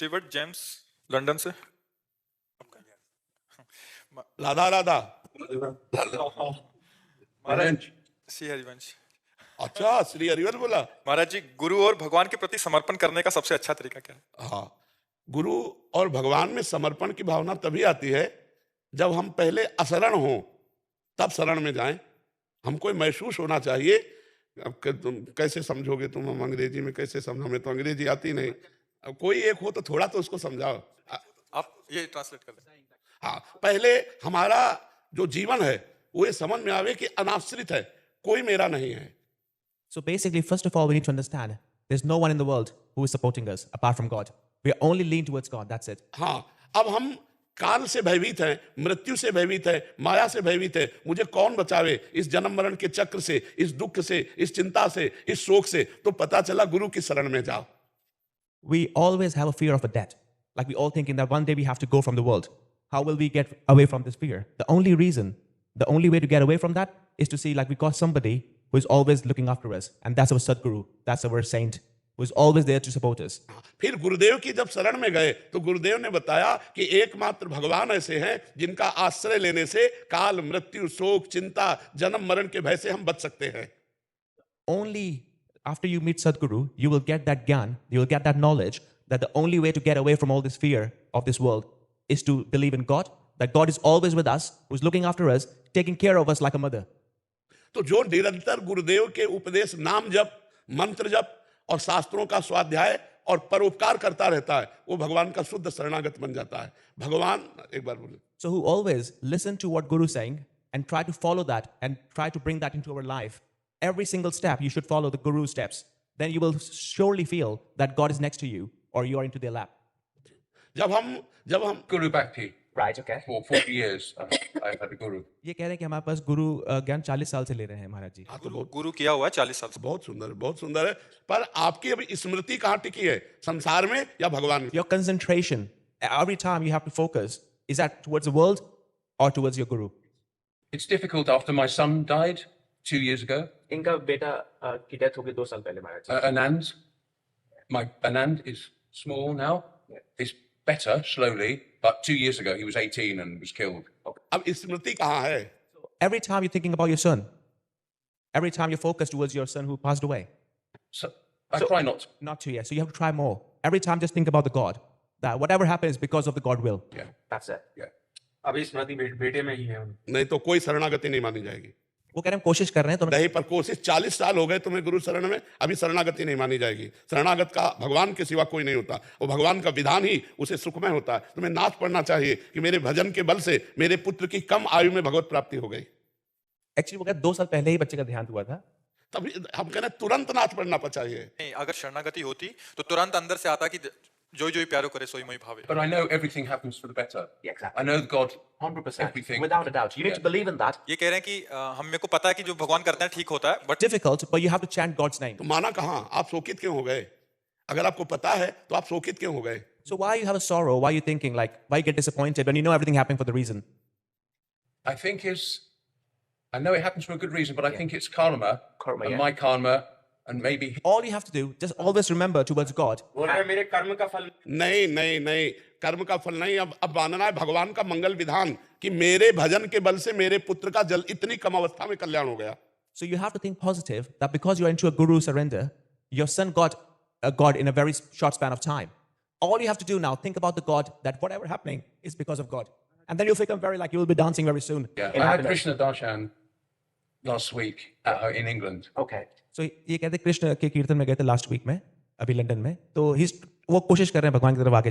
Stewart James London से। राधा राधा। महाराज श्री हरिवंश। अच्छा, श्री हरिवंश बोला। महाराज जी, गुरु और भगवान के प्रति समर्पण करने का सबसे अच्छा तरीका क्या है? हाँ, गुरु और भगवान में समर्पण की भावना तभी आती है जब हम पहले अशरण हों, तब शरण में जाएं। हमको ये महसूस होना चाहिए। अब तुम कैसे समझोगे, तुम हम अंग्रेजी में कैसे समझो, हमें तो अंग्रेजी आती नहीं। अब कोई एक हो तो थोड़ा तो उसको समझाओ। आप ये ट्रांसलेट कर दें। हाँ, पहले हमारा जो जीवन है वो ये समझ में आवे कि अनाश्रित है, कोई मेरा नहीं है। So basically, first of all, we need to understand there's no one in the world who is supporting us apart from God. We are only lean towards God. That's it. हाँ, अब हम काल से भयभीत हैं, मृत्यु से भयभीत है, माया से भयभीत है। मुझे कौन बचावे इस जन्म मरण के चक्र से, इस दुख से, इस चिंता से, इस शोक से? तो पता चला गुरु की शरण में जाओ। We always have a fear of a death. Like we all thinking that one day we have to go from the world. How will we get away from this fear? The only reason, the only way to get away from that is to see like we got somebody who is always looking after us. And that's our Sadguru. That's our saint who is always there to support us. फिर गुरुदेव की जब शरण में गए तो गुरुदेव ने बताया कि एकमात्र भगवान ऐसे हैं जिनका आश्रय लेने से काल, मृत्यु, शोक, चिंता, जन्म मरण के भय से हम बच सकते हैं। Only after you meet Sadguru, you will get that gyan, you will get that knowledge that the only way to get away from all this fear of this world is to believe in God, that God is always with us, who's looking after us, taking care of us like a mother. तो जो निरंतर गुरुदेव के उपदेश, नाम जप, मंत्र जप और शास्त्रों का स्वाध्याय और परोपकार करता रहता है, वो भगवान का शुद्ध शरणागत बन जाता है। भगवान, एक बार बोले। So who always listen to what Guru is saying and try to follow that and try to bring that into our life. Every single step, you should follow the Guru's steps. Then you will surely feel that God is next to you or you are into their lap. जब हम Guru Bhakti. Right, okay. For 40 years, I've had a guru. ये कह रहे हैं कि हमारे पास गुरु ज्ञान 40 साल से ले रहे हैं महाराज जी। हाँ, तो बहुत गुरु किया हुआ है 40 साल से। बहुत सुंदर है, बहुत सुंदर है। पर आपकी अभी स्मृति कहाँ टिकी है, संसार में या भगवान में? Your concentration, every time you have to focus, is that towards the world or towards your Guru? It's difficult after my son died 2 years ago. इनका बेटा की डेथ हो गई 2 साल पहले महाराज जी। Anand, my Anand is small now. It's better, slowly, but 2 years ago he was 18 and was killed. अब स्मृति कहाँ है? Every time you're thinking about your son, every time you're focused towards your son who passed away. So I try not to. Not to, yeah. So you have to try more. Every time just think about the God. That whatever happens because of the God will. Yeah. That's it. Yeah. अभी स्मृति बेटे में ही है। नहीं तो कोई शरणागति नहीं मानी जाएगी। वो कह रहे हैं कोशिश कर रहे हैं तो नहीं, पर कोशिश 40 साल हो गए तुम्हें गुरु शरण में, अभी शरणागति नहीं मानी जाएगी। शरणागत का भगवान के सिवा कोई नहीं होता, वो भगवान का विधान ही उसे सुखमय होता है। तुम्हें नाच पड़ना चाहिए कि मेरे भजन के बल से मेरे पुत्र की कम आयु में भगवत प्राप्ति हो गई। एक्चुअली वो 2 साल पहले ही बच्चे का देहांत हुआ था। तभी हम कह रहे हैं तुरंत नाच पड़ना चाहिए। नहीं, अगर शरणागति होती तो तुरंत अंदर से आता कि जो जो प्यारो करे सोई मोई भावे। But I know everything happens for the better. Yeah, exactly. I know God, 100%. everything. Without a doubt. You need to believe in that. ये कह रहे हैं कि हम मेरे को पता है कि जो भगवान करते हैं ठीक होता है, but Difficult, but you have to chant God's name. तो माना कहाँ? आप शोकित क्यों हो गए? अगर आपको पता है तो आप शोकित क्यों हो गए? So why you have a sorrow? Why you thinking like, why you get disappointed when you know everything happening for the reason? I think I know it happens for a good reason, but I think it's karma. Karma, and yeah. my karma, and maybe All you have to do, just always remember towards God. बोल रहे मेरे कर्म का फल। नहीं नहीं नहीं, कर्म का फल नहीं। अब मानना है भगवान का मंगल विधान कि मेरे भजन के बल से मेरे पुत्र का जल इतनी कम अवस्था में कल्याण हो गया। So you have to think positive that because you're into a guru surrender, your son got a God in a very short span of time. All you have to do now, think about the God that whatever happening is because of God. And then you'll become very like, you will be dancing very soon. yeah. in I had happiness. Krishna Darshan last week in England. Okay. So ये कहते कृष्ण के कीर्तन में गए थे last week में, अभी London में। तो वो कोशिश कर रहे हैं भगवान की तरफ आगे